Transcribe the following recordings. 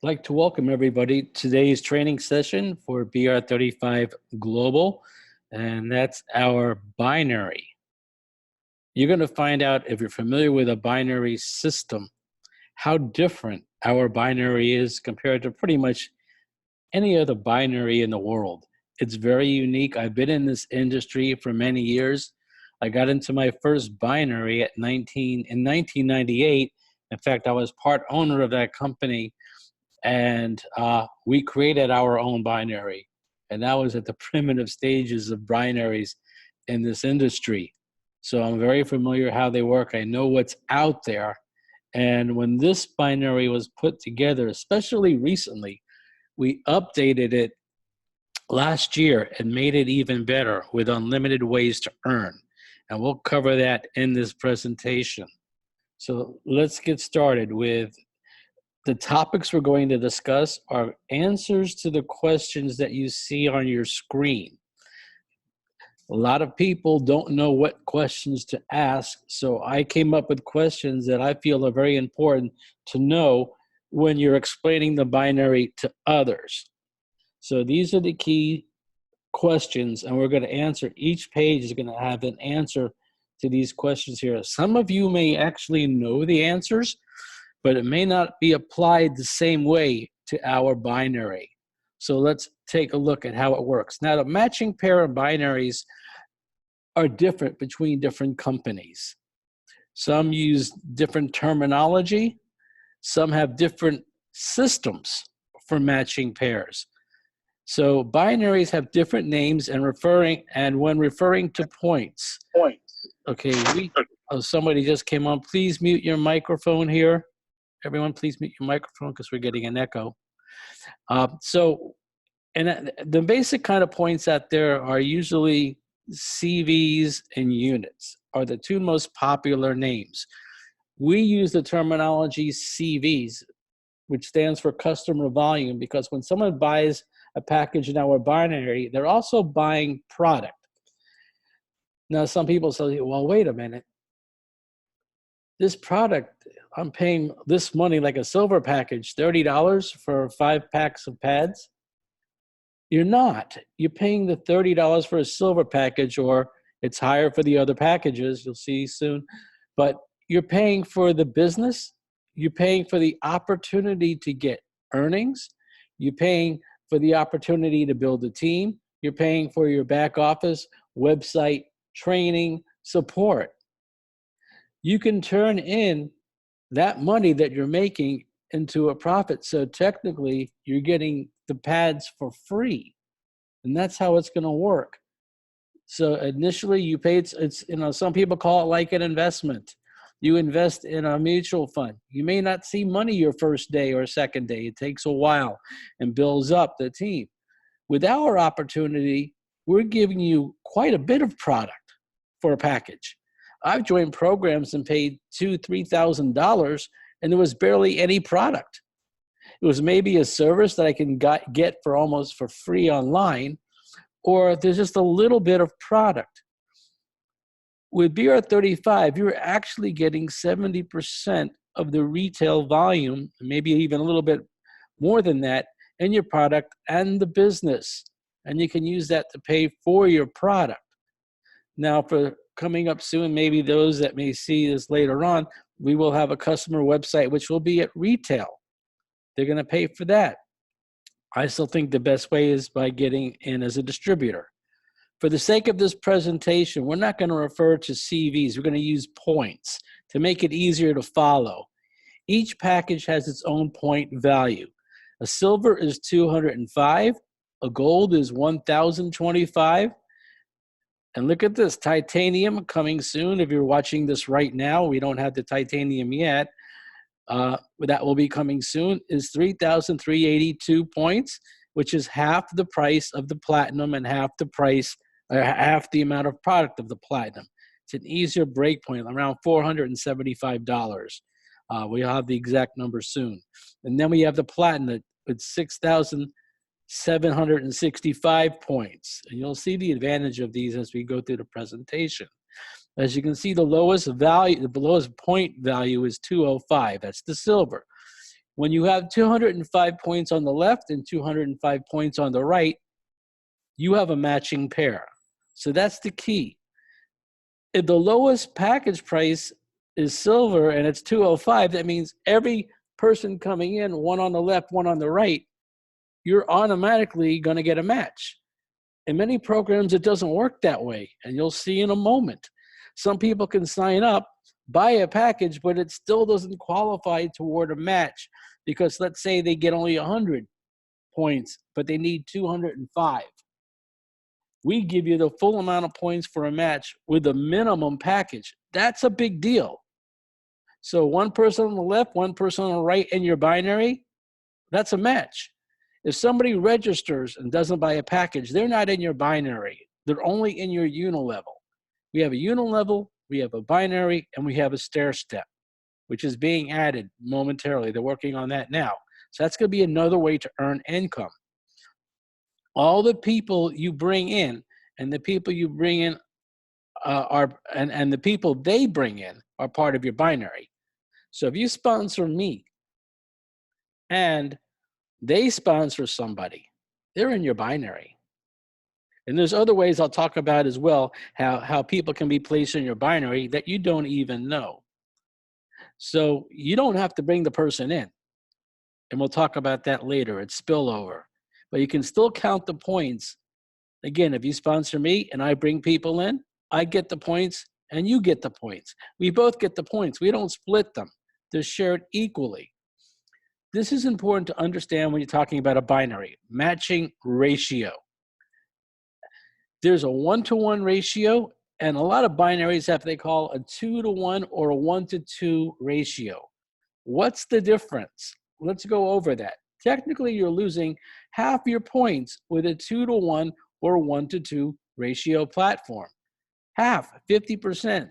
I'd like to welcome everybody to today's training session for BR35 Global, and that's our binary. You're going to find out, if you're familiar with a binary system, how different our binary is compared to pretty much any other binary in the world. It's very unique. I've been in this industry for many years. I got into my first binary in 1998. In fact, I was part owner of that company, and we created our own binary. And that was at the primitive stages of binaries in this industry. So I'm very familiar how they work. I know what's out there. And when this binary was put together, especially recently, we updated it last year and made it even better with unlimited ways to earn. And we'll cover that in this presentation. So let's get started with the topics we're going to discuss are answers to the questions that you see on your screen. A lot of people don't know what questions to ask, so I came up with questions that I feel are very important to know when you're explaining the binary to others. So these are the key questions, and we're going to answer. Each page is going to have an answer to these questions here. Some of you may actually know the answers, but it may not be applied the same way to our binary. So let's take a look at how it works. Now, the matching pair of binaries are different between different companies. Some use different terminology. Some have different systems for matching pairs. So binaries have different names and when referring to points. Okay, somebody just came on. Please mute your microphone here. Everyone, please mute your microphone because we're getting an echo. The basic kind of points out there are usually CVs and units are the two most popular names. We use the terminology CVs, which stands for customer volume, because when someone buys a package in our binary, they're also buying product. Now, some people say, well, wait a minute. This product, I'm paying this money like a silver package, $30 for 5 packs of pads. You're not. You're paying the $30 for a silver package, or it's higher for the other packages, you'll see soon. But you're paying for the business. You're paying for the opportunity to get earnings. You're paying for the opportunity to build a team. You're paying for your back office, website, training, support. You can turn in that money that you're making into a profit. So technically, you're getting the pads for free. And that's how it's going to work. So initially, you pay, some people call it like an investment. You invest in a mutual fund. You may not see money your first day or second day. It takes a while and builds up the team. With our opportunity, we're giving you quite a bit of product for a package. I've joined programs and paid $2,000, $3,000, and there was barely any product. It was maybe a service that I can get for almost for free online, or there's just a little bit of product. With BR35, you're actually getting 70% of the retail volume, maybe even a little bit more than that, in your product and the business. And you can use that to pay for your product. Now, for coming up soon, maybe those that may see this later on, we will have a customer website which will be at retail. They're going to pay for that. I still think the best way is by getting in as a distributor. For the sake of this presentation, we're not going to refer to CVs. We're going to use points to make it easier to follow. Each package has its own point value. A silver is 205. A gold is 1,025. And look at this, titanium coming soon. If you're watching this right now, we don't have the titanium yet. That will be coming soon, is 3,382 points, which is half the price of the platinum and half the amount of product of the platinum. It's an easier break point, around $475. We'll have the exact number soon. And then we have the platinum with 6,765 points. And you'll see the advantage of these as we go through the presentation. As you can see, the lowest point value is 205. That's the silver. When you have 205 points on the left and 205 points on the right, you have a matching pair. So that's the key. If the lowest package price is silver and it's 205, that means every person coming in, one on the left, one on the right, you're automatically going to get a match. In many programs, it doesn't work that way, and you'll see in a moment. Some people can sign up, buy a package, but it still doesn't qualify toward a match because let's say they get only 100 points, but they need 205. We give you the full amount of points for a match with a minimum package. That's a big deal. So one person on the left, one person on the right in your binary, that's a match. If somebody registers and doesn't buy a package, they're not in your binary. They're only in your unilevel. We have a unilevel, we have a binary, and we have a stair step, which is being added momentarily. They're working on that now. So that's going to be another way to earn income. All the people you bring in and the people you bring in and the people they bring in are part of your binary. So if you sponsor me and they sponsor somebody, they're in your binary. And there's other ways I'll talk about as well, how people can be placed in your binary that you don't even know. So you don't have to bring the person in. And we'll talk about that later. It's spillover. But you can still count the points. Again, if you sponsor me and I bring people in, I get the points and you get the points. We both get the points. We don't split them. They're shared equally. This is important to understand when you're talking about a binary, matching ratio. There's a 1-to-1 ratio, and a lot of binaries have what they call a 2-to-1 or a 1-to-2 ratio. What's the difference? Let's go over that. Technically, you're losing half your points with a 2-to-1 or 1-to-2 ratio platform. Half, 50%.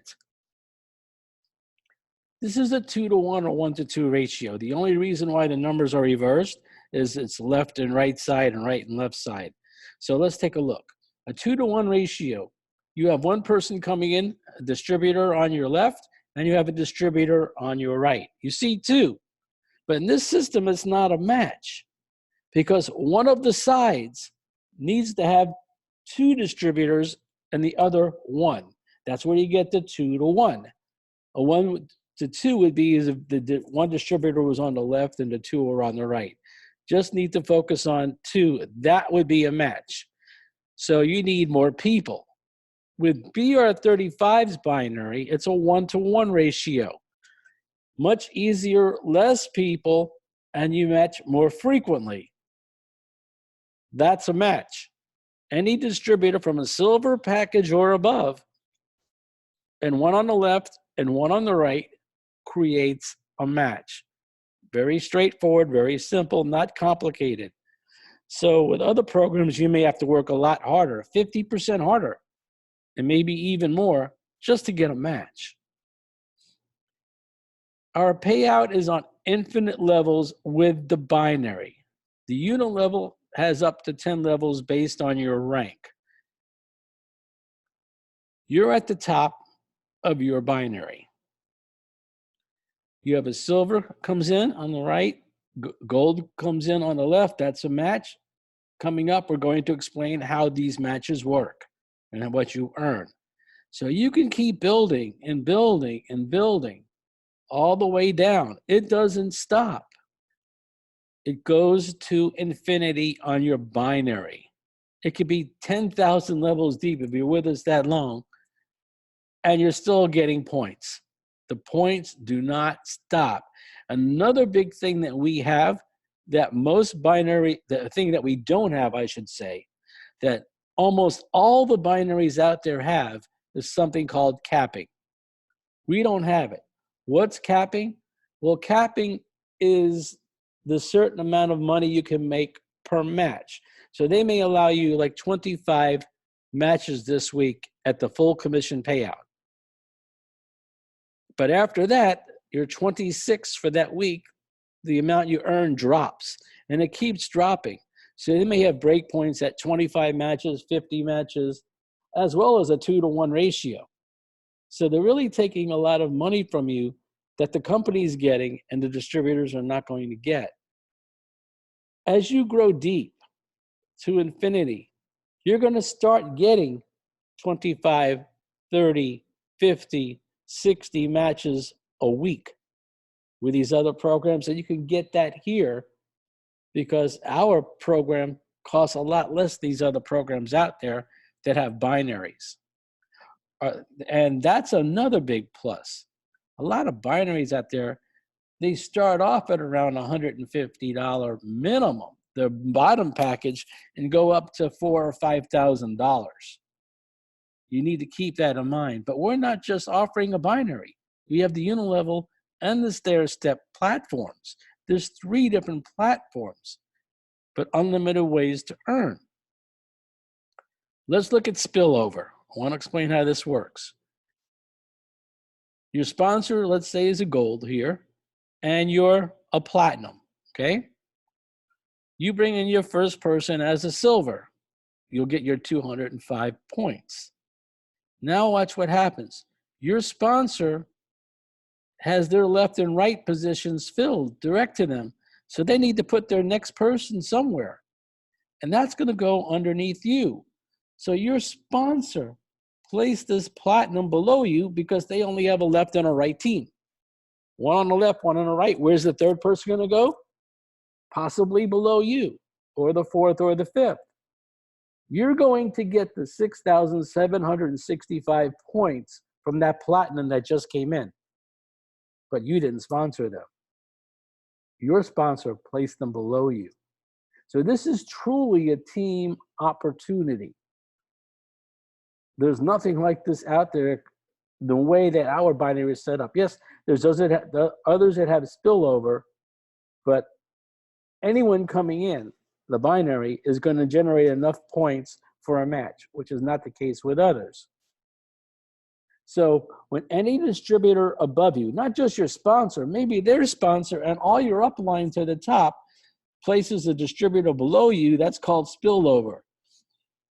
This is a 2-to-1 or 1-to-2 ratio. The only reason why the numbers are reversed is it's left and right side and right and left side. So let's take a look. A 2-to-1 ratio, you have one person coming in, a distributor on your left, and you have a distributor on your right. You see two. But in this system, it's not a match because one of the sides needs to have two distributors and the other one. That's where you get the 2-to-1. A 1-to-2 would be as if the one distributor was on the left and the two were on the right. Just need to focus on two. That would be a match. So you need more people. With BR35's binary, it's a 1-to-1 ratio. Much easier, less people, and you match more frequently. That's a match. Any distributor from a silver package or above, and one on the left and one on the right, creates a match. Very straightforward, very simple, not complicated. So with other programs, you may have to work a lot harder, 50% harder, and maybe even more, just to get a match. Our payout is on infinite levels with the binary. The unit level has up to 10 levels based on your rank. You're at the top of your binary. You have a silver comes in on the right, gold comes in on the left, that's a match. Coming up, we're going to explain how these matches work and what you earn. So you can keep building and building and building all the way down. It doesn't stop. It goes to infinity on your binary. It could be 10,000 levels deep if you're with us that long, and you're still getting points. The points do not stop. Another big thing that we have that most binary, the thing that we don't have, I should say, that almost all the binaries out there have is something called capping. We don't have it. What's capping? Well, capping is the certain amount of money you can make per match. So they may allow you like 25 matches this week at the full commission payout. But after that, you're 26 for that week, the amount you earn drops, and it keeps dropping. So they may have breakpoints at 25 matches, 50 matches, as well as a 2-to-1 ratio. So they're really taking a lot of money from you that the company is getting and the distributors are not going to get. As you grow deep to infinity, you're going to start getting 25, 30, 50, 60 matches a week with these other programs. And you can get that here because our program costs a lot less than these other programs out there that have binaries. And that's another big plus. A lot of binaries out there, they start off at around $150 minimum, the bottom package, and go up to $4,000 or $5,000. You need to keep that in mind. But we're not just offering a binary. We have the unilevel and the stair-step platforms. There's 3 different platforms, but unlimited ways to earn. Let's look at spillover. I want to explain how this works. Your sponsor, let's say, is a gold here, and you're a platinum, okay? You bring in your first person as a silver. You'll get your 205 points. Now watch what happens. Your sponsor has their left and right positions filled direct to them. So they need to put their next person somewhere. And that's going to go underneath you. So your sponsor placed this platinum below you because they only have a left and a right team. One on the left, one on the right. Where's the third person going to go? Possibly below you, or the fourth or the fifth. You're going to get the 6,765 points from that platinum that just came in. But you didn't sponsor them. Your sponsor placed them below you. So this is truly a team opportunity. There's nothing like this out there the way that our binary is set up. Yes, there's others that have spillover, but anyone coming in, the binary, is going to generate enough points for a match, which is not the case with others. So when any distributor above you, not just your sponsor, maybe their sponsor and all your upline to the top places a distributor below you, that's called spillover.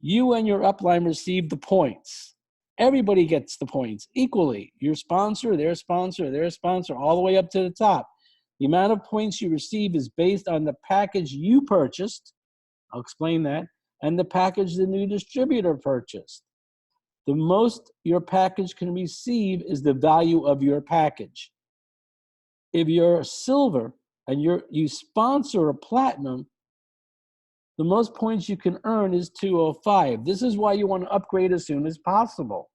You and your upline receive the points. Everybody gets the points equally. Your sponsor, their sponsor, their sponsor, all the way up to the top. The amount of points you receive is based on the package you purchased, I'll explain that, and the package the new distributor purchased. The most your package can receive is the value of your package. If you're a silver and you sponsor a platinum, the most points you can earn is 205. This is why you want to upgrade as soon as possible.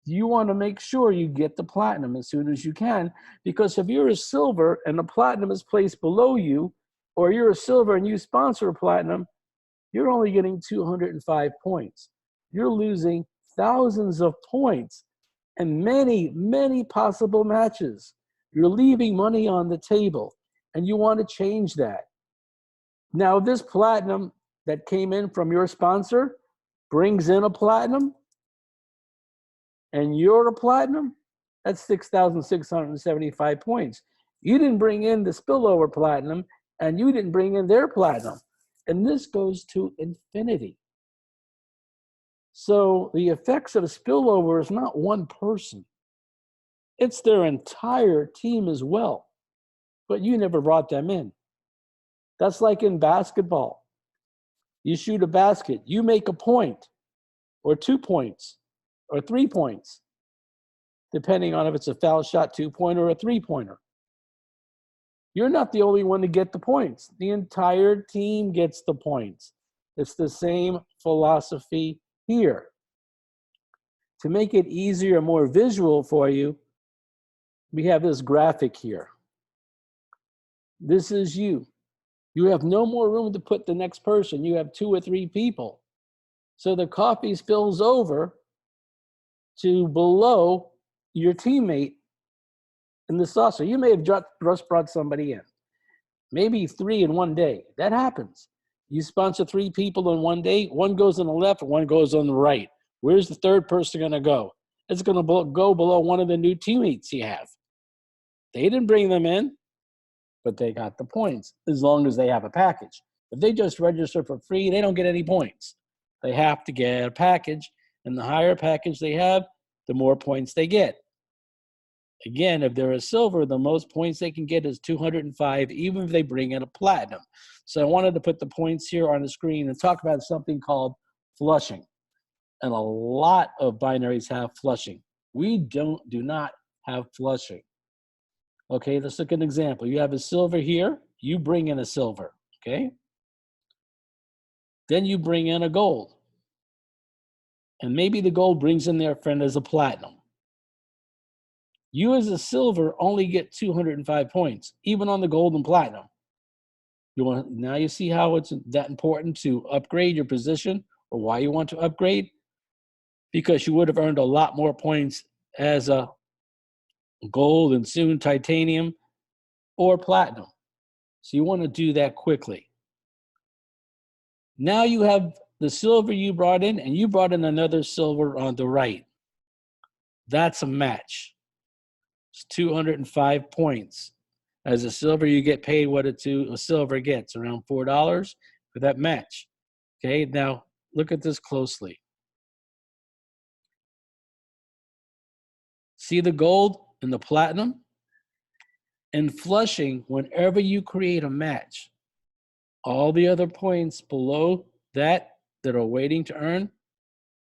You want to make sure you get the platinum as soon as you can, because if you're a silver and the platinum is placed below you, or you're a silver and you sponsor a platinum, you're only getting 205 points. You're losing thousands of points and many, many possible matches. You're leaving money on the table, and you want to change that. Now, this platinum that came in from your sponsor brings in a platinum, and you're a platinum, that's 6,675 points. You didn't bring in the spillover platinum, and you didn't bring in their platinum. And this goes to infinity. So the effects of spillover is not one person. It's their entire team as well. But you never brought them in. That's like in basketball. You shoot a basket, you make a point, or 2 points, or 3 points, depending on if it's a foul shot 2-pointer or a 3-pointer. You're not the only one to get the points. The entire team gets the points. It's the same philosophy here. To make it easier, more visual for you, we have this graphic here. This is you. You have no more room to put the next person. You have 2 or 3 people. So the coffee spills over to below your teammate in the saucer. You may have just brought somebody in. Maybe 3 in one day. That happens. You sponsor 3 people in one day. One goes on the left, one goes on the right. Where's the third person going to go? It's going to go below one of the new teammates you have. They didn't bring them in, but they got the points as long as they have a package. If they just register for free, they don't get any points. They have to get a package, and the higher package they have, the more points they get. Again, if they're a silver, the most points they can get is 205, even if they bring in a platinum. So I wanted to put the points here on the screen and talk about something called flushing. And a lot of binaries have flushing. We do not have flushing. Okay, let's look at an example. You have a silver here, you bring in a silver, okay? Then you bring in a gold. And maybe the gold brings in their friend as a platinum. You as a silver only get 205 points, even on the gold and platinum. Now you see how it's that important to upgrade your position, or why you want to upgrade? Because you would have earned a lot more points as a gold and soon titanium or platinum. So you want to do that quickly. Now you have the silver you brought in, and you brought in another silver on the right. That's a match. It's 205 points. As a silver, you get paid what a silver gets, around $4 for that match. Okay, now look at this closely. See the gold and the platinum? In flushing, whenever you create a match, all the other points below that are waiting to earn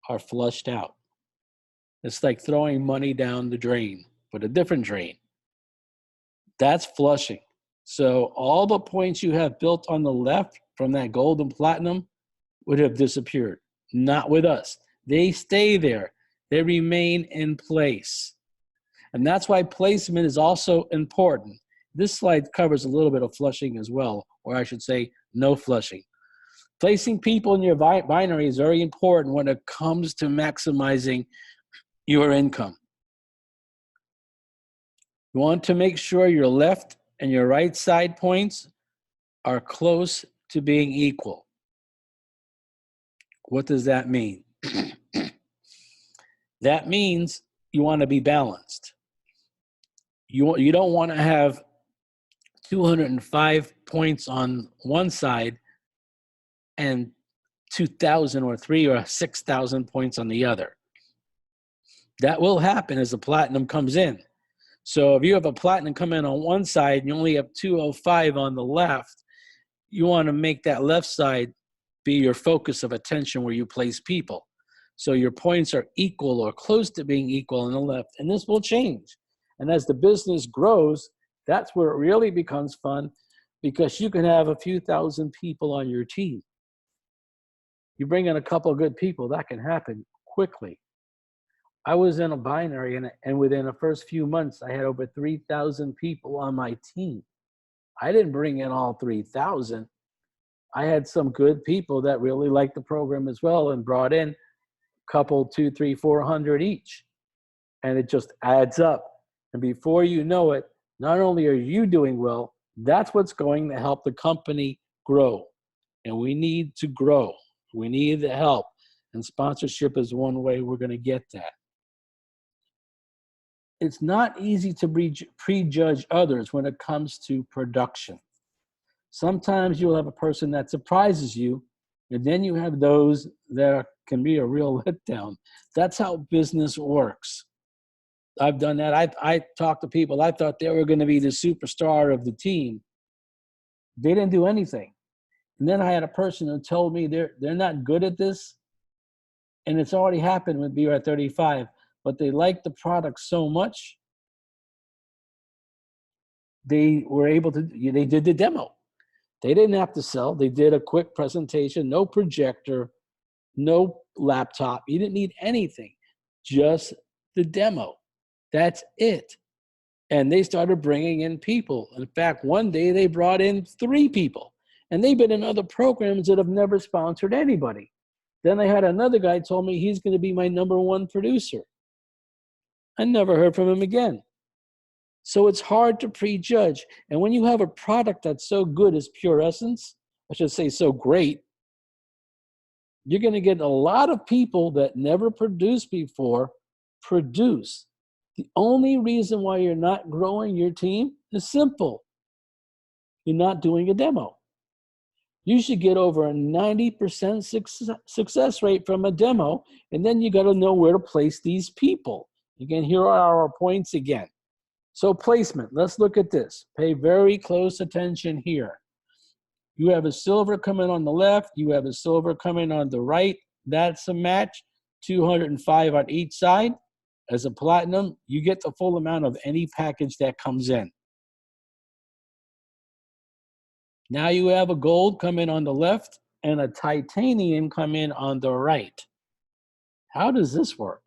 are flushed out. It's like throwing money down the drain, but a different drain. That's flushing. So all the points you have built on the left from that gold and platinum would have disappeared. Not with us. They stay there. They remain in place. And that's why placement is also important. This slide covers a little bit of flushing as well, or I should say no flushing. Placing people in your binary is very important when it comes to maximizing your income. You want to make sure your left and your right side points are close to being equal. What does that mean? That means you want to be balanced. You don't want to have 205 points on one side and 2,000 or 3,000 or 6,000 points on the other. That will happen as the platinum comes in. So if you have a platinum come in on one side and you only have 205 on the left, you want to make that left side be your focus of attention where you place people. So your points are equal or close to being equal on the left, and this will change. And as the business grows, that's where it really becomes fun, because you can have a few thousand people on your team. You bring in a couple of good people, that can happen quickly. I was in a binary, and within the first few months, I had over 3,000 people on my team. I didn't bring in all 3,000. I had some good people that really liked the program as well and brought in a couple, 200, 300, 400 each. And it just adds up. And before you know it, not only are you doing well, that's what's going to help the company grow. And we need to grow. We need the help. And sponsorship is one way we're going to get that. It's not easy to prejudge others when it comes to production. Sometimes you'll have a person that surprises you, and then you have those that can be a real letdown. That's how business works. I've done that. I talked to people. I thought they were going to be the superstar of the team. They didn't do anything. And then I had a person who told me they're not good at this, and it's already happened with BR35, but they liked the product so much, they were able to, they did the demo. They didn't have to sell. They did a quick presentation, no projector, no laptop. You didn't need anything, just the demo. That's it. And they started bringing in people. In fact, one day they brought in 3 people, and they've been in other programs that have never sponsored anybody. Then I had another guy told me he's going to be my #1 producer. I never heard from him again. So it's hard to prejudge. And when you have a product that's so good as Pure Essence, I should say so great, you're going to get a lot of people that never produced before produce. The only reason why you're not growing your team is simple. You're not doing a demo. You should get over a 90% success rate from a demo, and then you got to know where to place these people. Again, here are our points again. So placement, let's look at this. Pay very close attention here. You have a silver coming on the left, you have a silver coming on the right. That's a match, 205 on each side. As a platinum, you get the full amount of any package that comes in. Now you have a gold come in on the left and a titanium come in on the right. How does this work?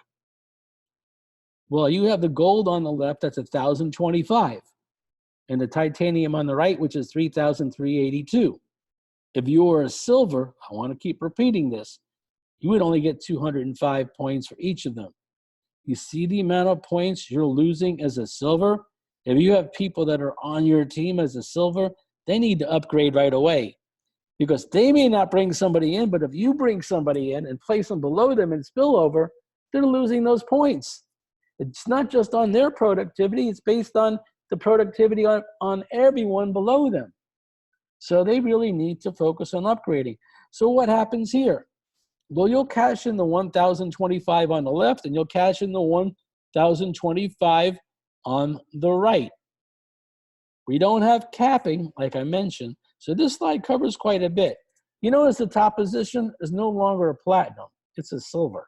Well, you have the gold on the left, that's 1,025, and the titanium on the right, which is 3,382. If you were a silver, I want to keep repeating this, you would only get 205 points for each of them. You see the amount of points you're losing as a silver? If you have people that are on your team as a silver, they need to upgrade right away, because they may not bring somebody in, but if you bring somebody in and place them below them in spillover, they're losing those points. It's not just on their productivity, it's based on the productivity on everyone below them. So they really need to focus on upgrading. So what happens here? Well, you'll cash in the 1,025 on the left and you'll cash in the 1,025 on the right. We don't have capping, like I mentioned, so this slide covers quite a bit. You notice the top position is no longer a platinum, it's a silver.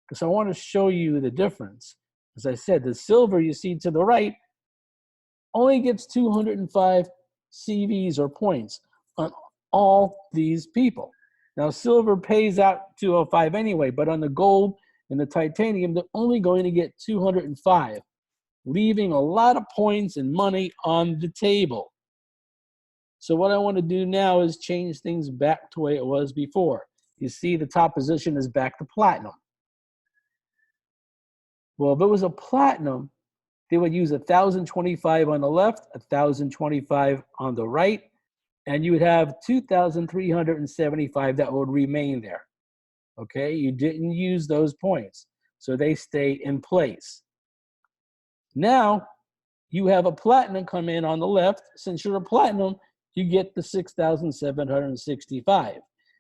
Because I want to show you the difference. As I said, the silver you see to the right only gets 205 CVs or points on all these people. Now, silver pays out 205 anyway, but on the gold and the titanium, they're only going to get 205, leaving a lot of points and money on the table. So what I want to do now is change things back to the way it was before. You see the top position is back to platinum. Well, if it was a platinum, they would use 1,025 on the left, 1,025 on the right, and you would have 2,375 that would remain there. Okay, you didn't use those points, so they stay in place. Now, you have a platinum come in on the left. Since you're a platinum, you get the 6,765.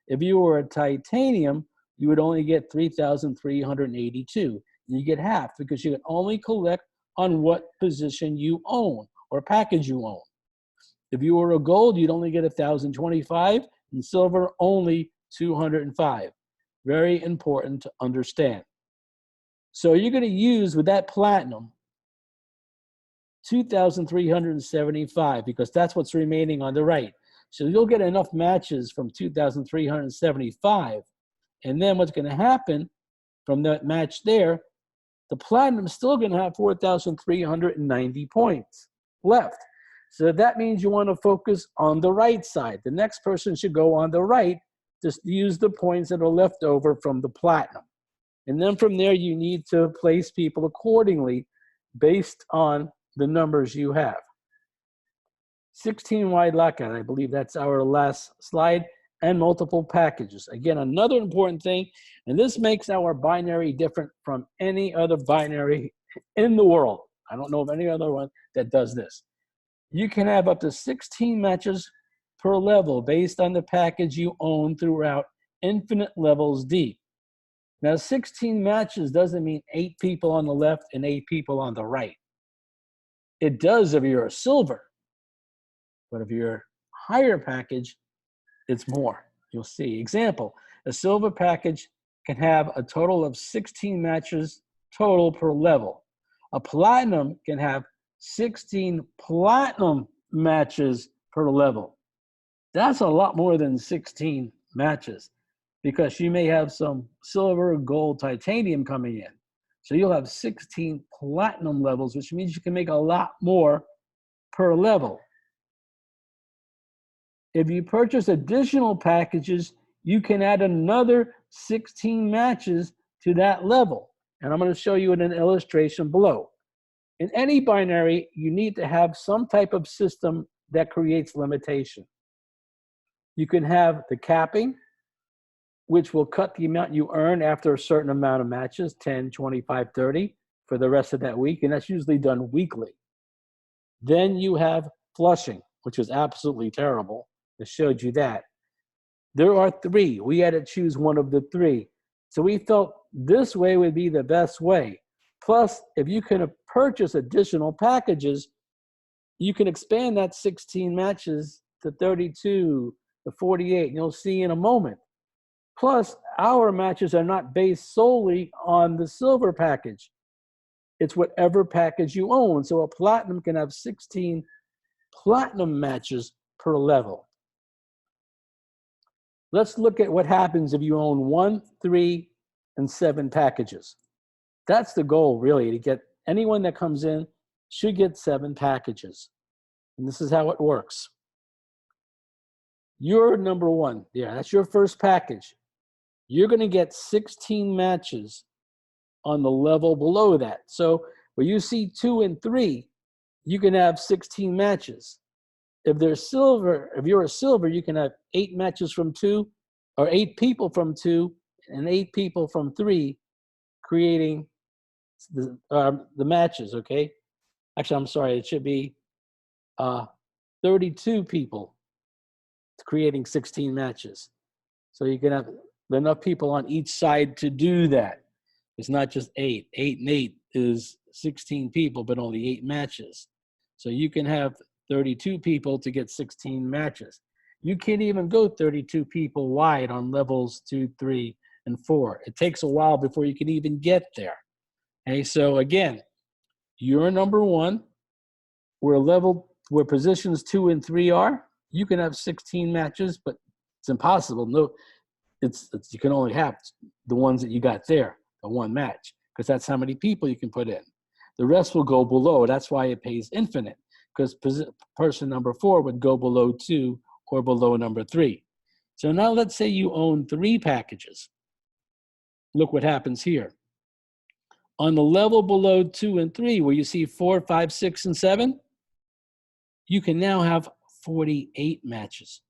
If you were a titanium, you would only get 3,382. You get half because you can only collect on what position you own or package you own. If you were a gold, you'd only get 1,025, and silver only 205. Very important to understand. So you're going to use with that platinum 2,375 because that's what's remaining on the right. So you'll get enough matches from 2,375, and then what's going to happen from that match there, the platinum is still going to have 4,390 points left. So that means you want to focus on the right side. The next person should go on the right, just use the points that are left over from the platinum. And then from there, you need to place people accordingly based on the numbers you have. 16 wide lockout, I believe that's our last slide, and multiple packages. Again, another important thing, and this makes our binary different from any other binary in the world. I don't know of any other one that does this. You can have up to 16 matches per level based on the package you own throughout infinite levels deep. Now, 16 matches doesn't mean 8 people on the left and 8 people on the right. It does if you're a silver, but if you're a higher package, it's more. You'll see. Example, a silver package can have a total of 16 matches total per level. A platinum can have 16 platinum matches per level. That's a lot more than 16 matches because you may have some silver, gold, titanium coming in. So you'll have 16 platinum levels, which means you can make a lot more per level. If you purchase additional packages, you can add another 16 matches to that level. And I'm going to show you in an illustration below. In any binary, you need to have some type of system that creates limitation. You can have the capping, which will cut the amount you earn after a certain amount of matches, 10, 25, 30, for the rest of that week, and that's usually done weekly. Then you have flushing, which is absolutely terrible. I showed you that. There are 3. We had to choose one of the 3. So we felt this way would be the best way. Plus, if you can purchase additional packages, you can expand that 16 matches to 32, to 48, and you'll see in a moment. Plus, our matches are not based solely on the silver package. It's whatever package you own. So a platinum can have 16 platinum matches per level. Let's look at what happens if you own 1, 3, and 7 packages. That's the goal, really, to get anyone that comes in should get 7 packages. And this is how it works. You're number 1. Yeah, that's your first package. You're going to get 16 matches on the level below that. So where you see 2 and 3, you can have 16 matches. If there's silver, if you're a silver, you can have 8 matches from 2, or 8 people from 2, and 8 people from 3, creating the matches, okay? Actually, I'm sorry, it should be 32 people creating 16 matches. So you can have enough people on each side to do that. It's not just 8. 8 and 8 is 16 people, but only 8 matches. So you can have 32 people to get 16 matches. You can't even go 32 people wide on levels 2, 3, and 4. It takes a while before you can even get there. Okay, so again, you're number 1. Where positions 2 and 3 are, you can have 16 matches, but it's impossible. No, you can only have the ones that you got there, the 1 match, because that's how many people you can put in. The rest will go below. That's why it pays infinite, because person number 4 would go below 2 or below number 3. So now let's say you own 3 packages. Look what happens here. On the level below 2 and 3, where you see 4, 5, 6, and 7, you can now have 48 matches.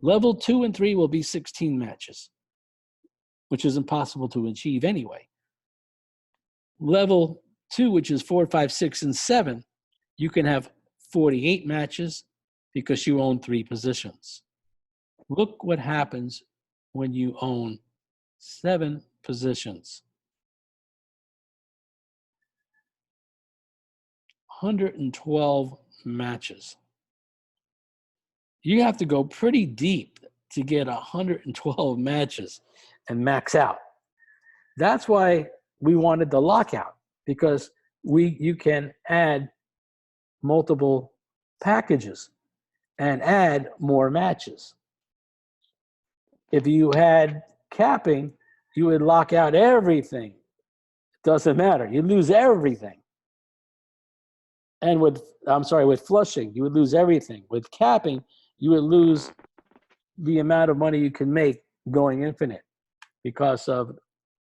Level 2 and 3 will be 16 matches, which is impossible to achieve anyway. Level 2, which is 4, 5, 6, and 7, you can have 48 matches because you own 3 positions. Look what happens when you own 7 positions. 112 matches. You have to go pretty deep to get 112 matches and max out. That's why we wanted the lockout, because you can add multiple packages and add more matches. If you had capping, you would lock out everything. It doesn't matter. You lose everything. And with flushing, you would lose everything. With capping, you would lose the amount of money you can make going infinite because of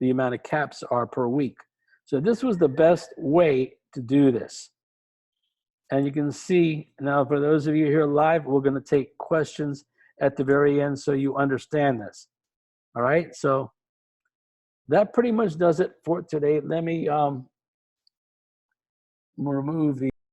the amount of caps are per week. So this was the best way to do this. And you can see now, for those of you here live, we're going to take questions at the very end so you understand this. All right, so that pretty much does it for today. Let me remove the